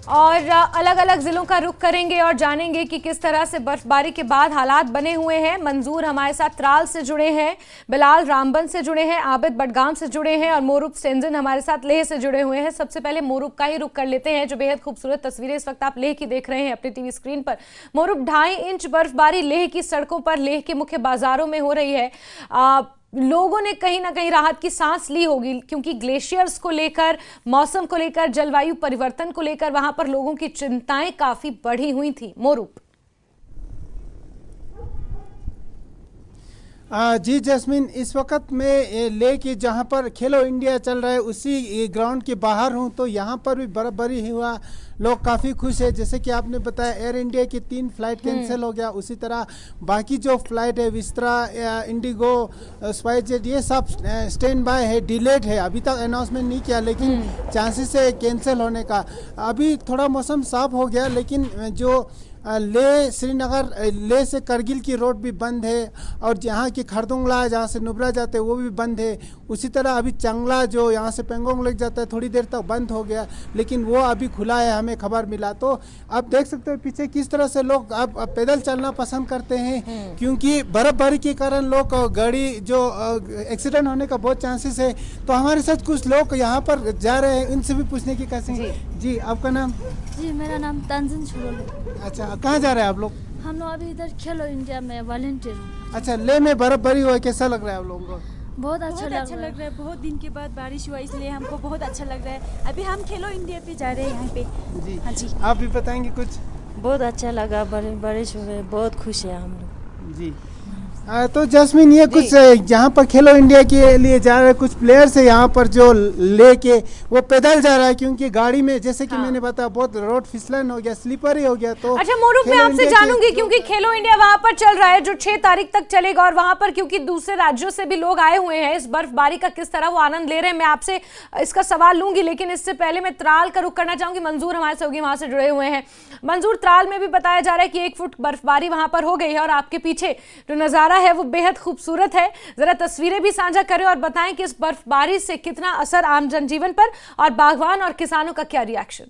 और अलग अलग जिलों का रुख करेंगे और जानेंगे कि किस तरह से बर्फबारी के बाद हालात बने हुए हैं। मंजूर हमारे साथ त्राल से जुड़े हैं, बिलाल रामबन से जुड़े हैं, आबिद बडगाम से जुड़े हैं और मोरूप स्टेंजन हमारे साथ लेह से जुड़े हुए हैं। सबसे पहले मोरूप का ही रुख कर लेते हैं, जो बेहद खूबसूरत तस्वीरें इस वक्त आप लेह की देख रहे हैं अपनी टीवी स्क्रीन पर। मोरूप, 2.5 इंच बर्फबारी लेह की सड़कों पर, लेह के मुख्य बाजारों में हो रही है। लोगों ने कहीं ना कहीं राहत की सांस ली होगी, क्योंकि ग्लेशियर्स को लेकर, मौसम को लेकर, जलवायु परिवर्तन को लेकर वहां पर लोगों की चिंताएं काफी बढ़ी हुई थी। मोरूप। जी जैस्मिन, इस वक्त मैं लेह के जहाँ पर खेलो इंडिया चल रहा है उसी ग्राउंड के बाहर हूँ, तो यहाँ पर भी बर्फबारी हुआ, लोग काफ़ी खुश है। जैसे कि आपने बताया एयर इंडिया की 3 फ्लाइट कैंसिल हो गया, उसी तरह बाकी जो फ्लाइट है विस्त्रा, इंडिगो, स्पाइसजेट, ये सब स्टैंड बाय है, डिलेड है। अभी तक अनाउंसमेंट नहीं किया, लेकिन चांसेस है कैंसिल होने का। अभी थोड़ा मौसम साफ हो गया, लेकिन जो लेह श्रीनगर, लेह से करगिल की रोड भी बंद है, और जहाँ की खरदुंगला जहाँ से नुब्रा जाते हैं वो भी बंद है। उसी तरह अभी चंगला जो यहाँ से पेंगोंग लेक जाता है थोड़ी देर तक बंद हो गया, लेकिन वो अभी खुला है, हमें खबर मिला। तो आप देख सकते हैं पीछे किस तरह से लोग अब पैदल चलना पसंद करते हैं, क्योंकि बर्फबारी के कारण लोग गाड़ी जो एक्सीडेंट होने का बहुत चांसेस है। तो हमारे साथ कुछ लोग यहाँ पर जा रहे हैं, उनसे भी पूछने की कैसे। जी आपका नाम? जी मेरा नाम तंजिन छुरुल है। अच्छा, कहाँ जा रहे हैं आप लोग? हम लोग अभी इधर खेलो इंडिया में वॉलंटियर हूँ। अच्छा, लेह में बर्फबारी हुआ, कैसा लग रहा है आप लोगों को? बहुत अच्छा लग रहा है। बहुत दिन के बाद बारिश हुआ, इसलिए हमको बहुत अच्छा लग रहा है। अभी हम खेलो इंडिया पे जा रहे हैं यहाँ पे। जी हाँ जी, आप भी बताएंगे कुछ? बहुत अच्छा लगा, बारिश हुए, बहुत खुश है हम लोग। जी तो जैस्मिन, ये कुछ यहाँ पर खेलो इंडिया के लिए जा रहे हैं कुछ प्लेयर्स है यहाँ पर जो लेके वो पैदल जा रहा है, क्योंकि गाड़ी में जैसे कि मैंने बताया बहुत रोड फिसलन हो गया, स्लीपर ही हो गया। तो अच्छा मोरूप, मैं आपसे जानूंगी, क्योंकि खेलो इंडिया वहां पर चल रहा है जो 6 तारीख तक चलेगा, और वहां पर क्योंकि दूसरे राज्यों से भी लोग आए हुए हैं, इस बर्फबारी का किस तरह वो आनंद ले रहे हैं, मैं आपसे इसका सवाल लूंगी। लेकिन इससे पहले मैं त्राल का रुख करना चाहूंगी। मंजूर हमारे से होगी, वहां से जुड़े हुए हैं। मंजूर, त्राल में भी बताया जा रहा है कि 1 फुट बर्फबारी वहां पर हो गई है, और आपके पीछे जो नजारा है वो बेहद खूबसूरत है। जरा तस्वीरें भी साझा करें और बताएं कि इस बर्फबारी से कितना असर आम जनजीवन पर और बागवान और किसानों का क्या रिएक्शन?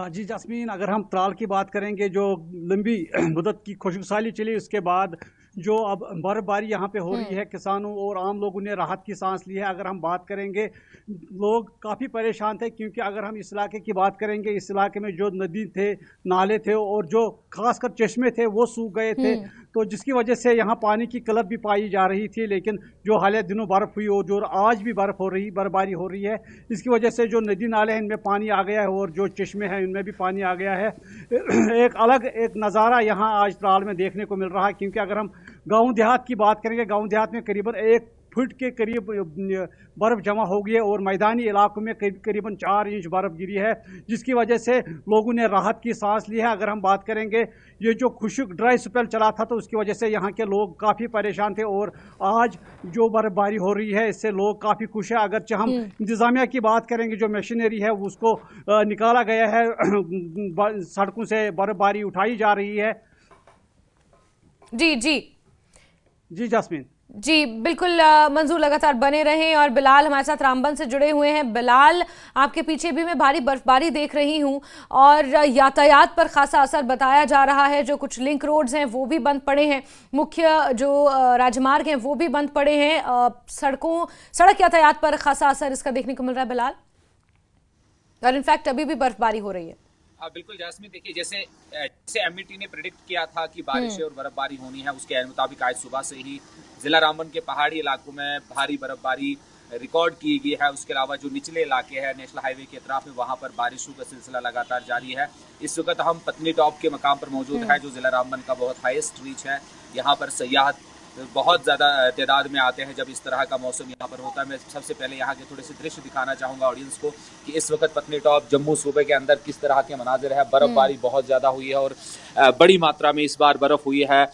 जी जस्मीन, अगर हम त्राल की बात करेंगे, जो लंबी मुद्दत की खुशहाली चली, उसके बाद जो अब बर्फबारी यहाँ पे हो रही है, किसानों और आम लोगों ने राहत की सांस ली है। अगर हम बात करेंगे, लोग काफ़ी परेशान थे, क्योंकि अगर हम इस इलाके की बात करेंगे, इस इलाके में जो नदी थे, नाले थे और जो खासकर चश्मे थे वो सूख गए थे, तो जिसकी वजह से यहाँ पानी की किल्लत भी पाई जा रही थी। लेकिन जो हाल दिनों बर्फ़ हुई और जो आज भी बर्फबारी हो रही है, इसकी वजह से जो नदी नाले हैं इनमें पानी आ गया है, और जो चश्मे हैं इनमें भी पानी आ गया है। एक नज़ारा यहाँ आज त्राल में देखने को मिल रहा है, क्योंकि अगर हम गांव देहात की बात करेंगे, गांव देहात में करीबन 1 फुट के करीब बर्फ़ जमा हो गई है, और मैदानी इलाकों में करीबन 4 इंच बर्फ़ गिरी है, जिसकी वजह से लोगों ने राहत की सांस ली है। अगर हम बात करेंगे, ये जो खुश्क ड्राई स्पेल चला था, तो उसकी वजह से यहाँ के लोग काफ़ी परेशान थे, और आज जो बर्फबारी हो रही है इससे लोग काफ़ी खुश है। अगरचे हम इंतज़ामिया की बात करेंगे, जो मशीनरी है उसको निकाला गया है, सड़कों से बर्फबारी उठाई जा रही है। जी जी जी जस्मीन। जी बिल्कुल, मंजूर लगातार बने रहें। और बिलाल हमारे साथ रामबन से जुड़े हुए हैं। बिलाल, आपके पीछे भी मैं भारी बर्फबारी देख रही हूं, और यातायात पर खासा असर बताया जा रहा है। जो कुछ लिंक रोड्स हैं वो भी बंद पड़े हैं, मुख्य जो राजमार्ग हैं वो भी बंद पड़े हैं। सड़क यातायात पर खासा असर इसका देखने को मिल रहा है बिलाल, और इनफैक्ट अभी भी बर्फबारी हो रही है। हाँ बिल्कुल जैस्मीन, देखिए जैसे एमईटी ने प्रेडिक्ट किया था कि बारिश और बर्फबारी होनी है, उसके मुताबिक आज सुबह से ही जिला रामबन के पहाड़ी इलाकों में भारी बर्फबारी रिकॉर्ड की गई है। उसके अलावा जो निचले इलाके हैं नेशनल हाईवे के अतराफ में, वहाँ पर बारिशों का सिलसिला लगातार जारी है। इस वक्त हम पत्नी टॉप के मकाम पर मौजूद है, जो जिला रामबन का बहुत हाईएस्ट रीच है। यहाँ पर सयाह बहुत ज़्यादा तादाद में आते हैं जब इस तरह का मौसम यहाँ पर होता है। मैं सबसे पहले यहाँ के थोड़े से दृश्य दिखाना चाहूँगा ऑडियंस को कि इस वक्त पत्नी टॉप जम्मू सूबे के अंदर किस तरह के मनाजिर है। बर्फबारी बहुत ज़्यादा हुई है और बड़ी मात्रा में इस बार बर्फ़ हुई है,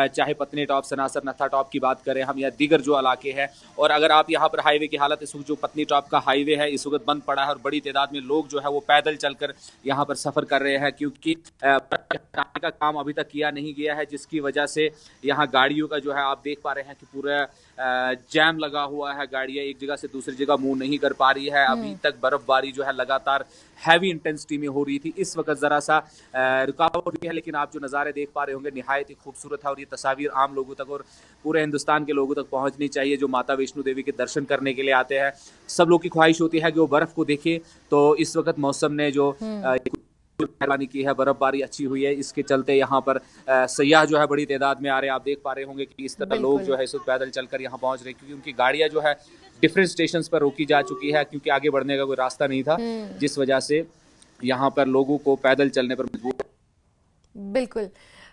चाहे पत्नी टॉप, सनासर, नत्था टॉप की बात करें हम या दीगर जो इलाके हैं। और अगर आप यहाँ पर हाईवे की हालत, इस वक्त जो पत्नी टॉप का हाईवे है इस वक्त बंद पड़ा है और बड़ी तादाद में लोग जो है वो पैदल चलकर यहाँ पर सफ़र कर रहे हैं, क्योंकि का काम अभी तक किया नहीं गया है, जिसकी वजह से यहाँ गाड़ियों का जो है आप देख पा रहे हैं कि पूरा जैम लगा हुआ है, गाड़ियां एक जगह से दूसरी जगह मूव नहीं कर पा रही है। अभी तक बर्फबारी जो है लगातार हैवी इंटेंसिटी में हो रही थी, इस वक्त जरा सा रुकावट भी है, लेकिन आप जो नज़ारे देख पा रहे होंगे निहायत ही खूबसूरत है और ये तस्वीर आम लोगों तक और पूरे हिंदुस्तान के लोगों तक पहुंचनी चाहिए जो माता वैष्णो देवी के दर्शन करने के लिए आते हैं। सब लोग की ख्वाहिश होती है कि वो बर्फ को देखें, तो इस वक्त मौसम ने जो मेहरबानी की है, बर्फबारी अच्छी हुई है, इसके चलते यहाँ पर सयाह जो है बड़ी तादाद में आ रहे हैं। आप देख पा रहे होंगे कि इस तरह लोग जो है इस वक्त पैदल चलकर यहाँ पहुंच रहे हैं, क्योंकि उनकी गाड़ियां जो है डिफरेंट स्टेशन पर रोकी जा चुकी है, क्योंकि आगे बढ़ने का कोई रास्ता नहीं था, जिस वजह से यहाँ पर लोगों को पैदल चलने पर मजबूर। बिल्कुल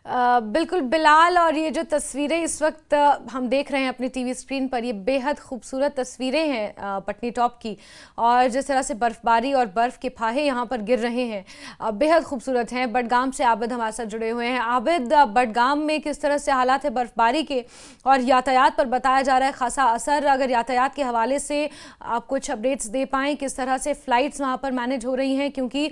बिल्कुल बिलाल, और ये जो तस्वीरें इस वक्त हम देख रहे हैं अपनी टीवी स्क्रीन पर, ये बेहद खूबसूरत तस्वीरें हैं पटनी टॉप की, और जिस तरह से बर्फ़बारी और बर्फ़ के फाहे यहाँ पर गिर रहे हैं बेहद खूबसूरत हैं। बडगाम से आबिद हमारे साथ जुड़े हुए हैं। आबिद, बडगाम में किस तरह से हालात है बर्फ़बारी के, और यातायात पर बताया जा रहा है खासा असर, अगर यातायात के हवाले से आप कुछ अपडेट्स दे पाएँ, किस तरह से फ़्लाइट्स वहाँ पर मैनेज हो रही हैं, क्योंकि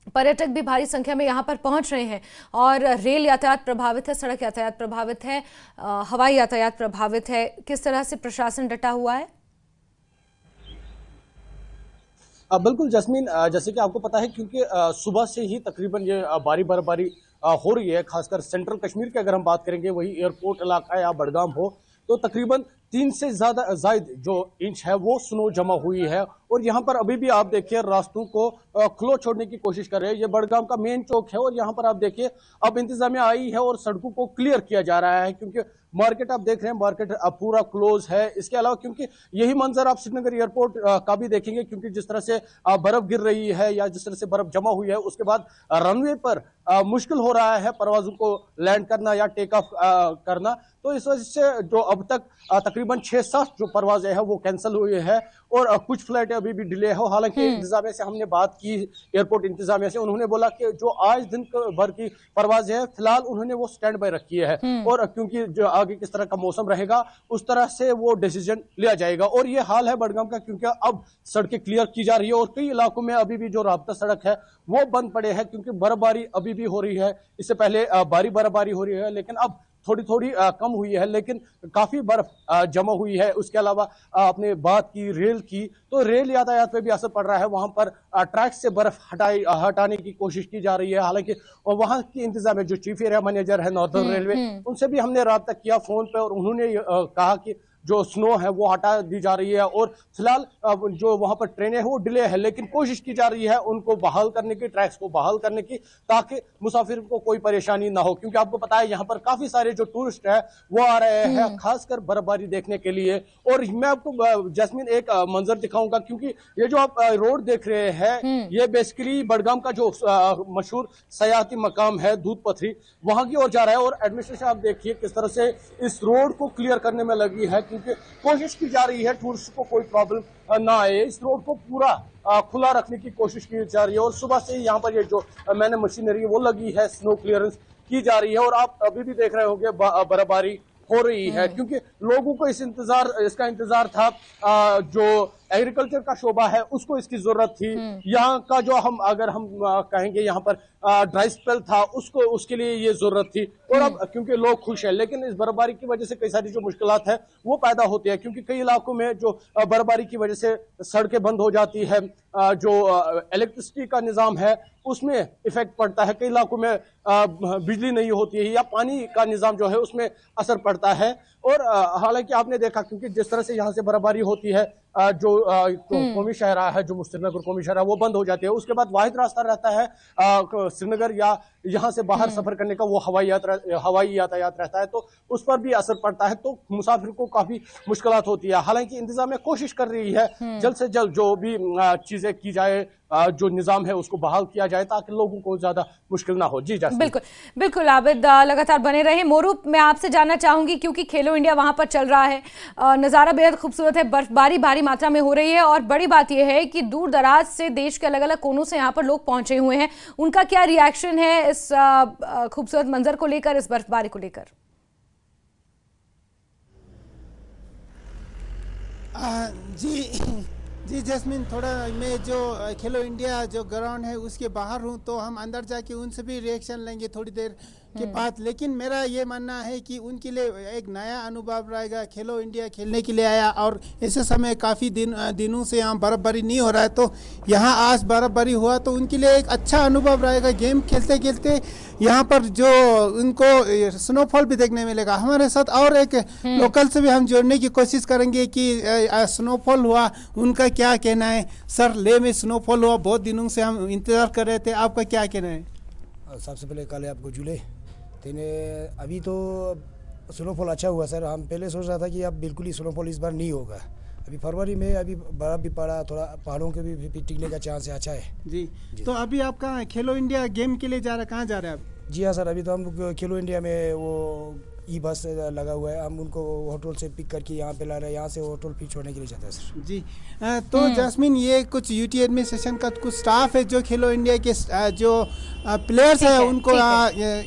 पर्यटक भी भारी संख्या में यहाँ पर पहुँच रहे हैं और रेल यातायात प्रभावित है, सड़क यातायात प्रभावित है, हवाई यातायात प्रभावित है, किस तरह से प्रशासन डटा हुआ है? बिल्कुल जस्मीन, जैसे कि आपको पता है क्योंकि सुबह से ही तकरीबन ये बर्फबारी हो रही है, खासकर सेंट्रल कश्मीर की अगर हम बात करेंगे, वही एयरपोर्ट इलाका या बडगाम हो, तो तकरीबन 3 से जायद जो इंच है वो स्नो जमा हुई है। और यहाँ पर अभी भी आप देखिए रास्तों को क्लोज छोड़ने की कोशिश कर रहे हैं। ये बडगाम का मेन चौक है और यहाँ पर आप देखिए अब इंतजामिया आई है और सड़कों को क्लियर किया जा रहा है, क्योंकि मार्केट आप देख रहे हैं, मार्केट अब पूरा क्लोज है। इसके अलावा क्योंकि यही मंजर आप श्रीनगर एयरपोर्ट का भी देखेंगे, क्योंकि जिस तरह से बर्फ गिर रही है या जिस तरह से बर्फ जमा हुई है, उसके बाद रनवे पर मुश्किल हो रहा है परवाजों को लैंड करना या टेक ऑफ करना। तो इस वजह से जो अब तक तकरीबन 6-7 जो परवाजें हैं वो कैंसिल हुई है और कुछ फ्लाइटें अभी भी डिले हो। हालांकि इंतजामिया से हमने बात की, एयरपोर्ट इंतजामिया से, उन्होंने बोला कि जो आज दिन भर की परवाजें हैं फिलहाल उन्होंने वो स्टैंड बाय रखी है, और क्योंकि जो आगे किस तरह का मौसम रहेगा उस तरह से वो डिसीजन लिया जाएगा। और ये हाल है बडगाम का, क्योंकि अब सड़कें क्लियर की जा रही है और कई इलाकों में अभी भी जो राब्ता सड़क है वो बंद पड़े हैं, क्योंकि बर्फबारी अभी भी हो रही है। इससे पहले भारी बर्फबारी हो रही है, लेकिन अब थोड़ी थोड़ी कम हुई है, लेकिन काफी बर्फ जमा हुई है। उसके अलावा आपने बात की रेल की, तो रेल यातायात पे भी असर पड़ रहा है। वहां पर ट्रैक से बर्फ हटाने की कोशिश की जा रही है। हालांकि वहां की इंतजाम जो चीफ एरिया मैनेजर है नॉर्दर्न रेलवे, उनसे भी हमने राब्ता किया फोन पे और उन्होंने कहा कि जो स्नो है वो हटा दी जा रही है और फिलहाल जो वहां पर ट्रेनें हैं वो डिले है, लेकिन कोशिश की जा रही है उनको बहाल करने की, ट्रैक्स को बहाल करने की, ताकि मुसाफिर को कोई परेशानी ना हो। क्योंकि आपको पता है यहाँ पर काफी सारे जो टूरिस्ट है वो आ रहे हैं खासकर बर्फबारी देखने के लिए। और मैं आपको जैस्मिन एक मंजर दिखाऊंगा, क्योंकि ये जो आप रोड देख रहे हैं ये बेसिकली बडगाम का जो मशहूर सयाहती मकाम है दूध पथरी, वहां की ओर जा रहा है। और एडमिनिस्ट्रेशन आप देखिए किस तरह से इस रोड को क्लियर करने में लगी है, क्योंकि कोशिश की जा रही है टूरिस्ट को कोई प्रॉब्लम ना आए। इस रोड को पूरा खुला रखने की कोशिश की जा रही है और सुबह से यहाँ पर ये जो मैंने मशीनरी वो लगी है, स्नो क्लियरेंस की जा रही है। और आप अभी भी देख रहे होंगे बर्फबारी हो रही है, क्योंकि लोगों को इसका इंतजार था। जो एग्रीकल्चर का शोबा है उसको इसकी जरूरत थी। यहाँ का जो अगर हम कहेंगे यहाँ पर ड्राई स्पेल था उसके लिए ये जरूरत थी। और अब क्योंकि लोग खुश हैं, लेकिन इस बर्फबारी की वजह से कई सारी जो मुश्किलात है वो पैदा होती है, क्योंकि कई इलाकों में जो बर्फबारी की वजह से सड़कें बंद हो जाती है, जो इलेक्ट्रिसिटी का निजाम है उसमें इफेक्ट पड़ता है, कई इलाकों में बिजली नहीं होती है या पानी का निजाम जो है उसमें असर पड़ता है। और हालांकि आपने देखा क्योंकि जिस तरह से यहाँ से बर्फबारी होती है, जो कौमी शहरा है, जो श्रीनगर कौमी शहरा वो बंद हो जाती है। उसके बाद वाहिद रास्ता रहता है श्रीनगर या यहाँ से बाहर सफर करने का, वो हवाई यातायात रहता है, तो उस पर भी असर पड़ता है, तो मुसाफिर को काफी मुश्किलात होती है। हालांकि इंतजामिया कोशिश कर रही है जल्द से जल्द जो भी चीजें की जाए, जो निजाम है उसको बहाल किया जाए, ताकि लोगों को ज्यादा मुश्किल ना हो। जी बिल्कुल बिल्कुल आबिद, लगातार बने रहे। मोरूप, मैं आपसे जानना चाहूंगी, क्योंकि खेलो इंडिया वहां पर चल रहा है, नज़ारा बेहद खूबसूरत है, बर्फबारी भारी मात्रा में हो रही है और बड़ी बात यह है कि दूर दराज से देश के अलग अलग कोनों से यहाँ पर लोग पहुंचे हुए हैं। उनका क्या रिएक्शन है इस खूबसूरत मंजर को लेकर, इस बर्फबारी को लेकर? जी जैस्मिन, थोड़ा मैं जो खेलो इंडिया जो ग्राउंड है उसके बाहर हूँ, तो हम अंदर जाके उनसे भी रिएक्शन लेंगे थोड़ी देर के बाद, लेकिन मेरा ये मानना है कि उनके लिए एक नया अनुभव रहेगा। खेलो इंडिया खेलने के लिए आया और ऐसे समय काफ़ी दिनों से यहाँ बर्फबारी नहीं हो रहा है, तो यहाँ आज बर्फबारी हुआ तो उनके लिए एक अच्छा अनुभव रहेगा। गेम खेलते खेलते यहाँ पर जो उनको स्नोफॉल भी देखने मिलेगा। हमारे साथ और एक लोकल से भी हम जोड़ने की कोशिश करेंगे कि स्नोफॉल हुआ, उनका क्या कहना है। सर, लेह में स्नोफॉल हुआ, बहुत दिनों से हम इंतज़ार कर रहे थे, आपका क्या कहना है? सबसे पहले कल आपको जुले तेने अभी तो स्नोफॉल अच्छा हुआ सर। हम पहले सोच रहा था कि अब बिल्कुल ही स्नोफॉल इस बार नहीं होगा। अभी फरवरी में अभी बर्फ भी पड़ा, थोड़ा पहाड़ों के भी टिकने का चांस है, अच्छा है जी। तो अभी आप कहाँ खेलो इंडिया गेम के लिए जा रहे हैं, कहाँ जा रहे हैं आप? जी हाँ सर, अभी तो हम खेलो इंडिया में वो ई बस लगा हुआ है, हम उनको होटल से पिक करके यहाँ पे ला रहे हैं, यहाँ से होटल पिक छोड़ने के लिए जाते हैं सर जी। तो जैस्मिन, ये कुछ यूटी एडमिनिस्ट्रेशन का कुछ स्टाफ है जो खेलो इंडिया के जो प्लेयर्स है उनको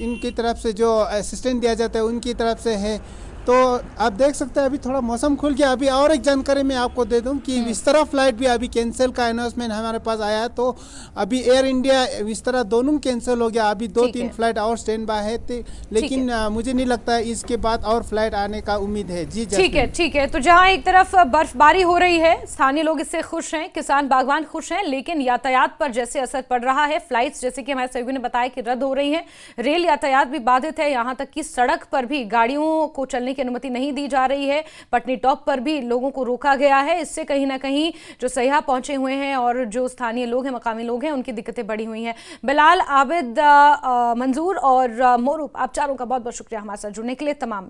इनकी तरफ से जो असिस्टेंट दिया जाता है उनकी तरफ से है। तो आप देख सकते हैं अभी थोड़ा मौसम खुल गया। अभी और एक जानकारी मैं आपको दे दूं कि विस्तारा फ्लाइट भी अभी कैंसिल का अनाउंसमेंट हमारे पास आया, तो अभी एयर इंडिया विस्तारा दोनों कैंसिल हो गया। अभी 2-3 फ्लाइट और स्टैंड बाय है, लेकिन मुझे नहीं लगता है इसके बाद और फ्लाइट आने का उम्मीद है। जी ठीक है। तो जहां एक तरफ बर्फबारी हो रही है, स्थानीय लोग इससे खुश हैं, किसान बागवान खुश हैं, लेकिन यातायात पर जैसे असर पड़ रहा है, फ्लाइट्स जैसे कि हमारे सहयोगी ने बताया कि रद्द हो रही है, रेल यातायात भी बाधित है, यहाँ तक कि सड़क पर भी गाड़ियों को चलने की अनुमति नहीं दी जा रही है। पटनी टॉप पर भी लोगों को रोका गया है। इससे कहीं ना कहीं जो सयाह पहुंचे हुए हैं और जो स्थानीय लोग हैं, मकामी लोग हैं, उनकी दिक्कतें बढ़ी हुई हैं। बिलाल, आबिद, मंजूर और मोरूफ, आप चारों का बहुत बहुत शुक्रिया हमारे साथ जुड़ने के लिए। तमाम